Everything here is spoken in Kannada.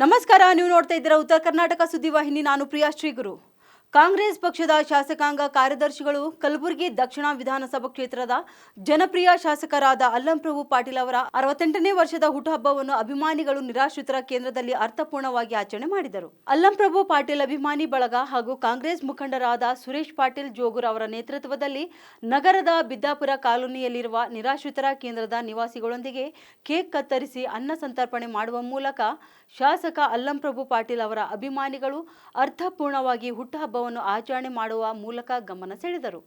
ನಮಸ್ಕಾರ, ನೀವು ನೋಡ್ತಾ ಇದ್ದೀರಾ ಉತ್ತರ ಕರ್ನಾಟಕ ಸುದ್ದಿವಾಹಿನಿ. ನಾನು ಪ್ರಿಯಾ ಶ್ರೀಗುರು. ಕಾಂಗ್ರೆಸ್ ಪಕ್ಷದ ಶಾಸಕಾಂಗ ಕಾರ್ಯದರ್ಶಿಗಳು ಕಲಬುರಗಿ ದಕ್ಷಿಣ ವಿಧಾನಸಭಾ ಕ್ಷೇತ್ರದ ಜನಪ್ರಿಯ ಶಾಸಕರಾದ ಅಲ್ಲಂಪ್ರಭು ಪಾಟೀಲ್ ಅವರ 68ನೇ ವರ್ಷದ ಹುಟ್ಟುಹಬ್ಬವನ್ನು ಅಭಿಮಾನಿಗಳು ನಿರಾಶ್ರಿತರ ಕೇಂದ್ರದಲ್ಲಿ ಅರ್ಥಪೂರ್ಣವಾಗಿ ಆಚರಣೆ ಮಾಡಿದರು. ಅಲ್ಲಂಪ್ರಭು ಪಾಟೀಲ್ ಅಭಿಮಾನಿ ಬಳಗ ಹಾಗೂ ಕಾಂಗ್ರೆಸ್ ಮುಖಂಡರಾದ ಸುರೇಶ್ ಪಾಟೀಲ್ ಜೋಗೂರ್ ಅವರ ನೇತೃತ್ವದಲ್ಲಿ ನಗರದ ಬಿದ್ದಾಪುರ ಕಾಲೋನಿಯಲ್ಲಿರುವ ನಿರಾಶ್ರಿತರ ಕೇಂದ್ರದ ನಿವಾಸಿಗಳೊಂದಿಗೆ ಕೇಕ್ ಕತ್ತರಿಸಿ ಅನ್ನ ಸಂತರ್ಪಣೆ ಮಾಡುವ ಮೂಲಕ ಶಾಸಕ ಅಲ್ಲಂಪ್ರಭು ಪಾಟೀಲ್ ಅವರ ಅಭಿಮಾನಿಗಳು ಅರ್ಥಪೂರ್ಣವಾಗಿ ಹುಟ್ಟುಹಬ್ಬ ಆಚರಣೆ ಮಾಡುವ ಮೂಲಕ ಗಮನ ಸೆಳೆದರು.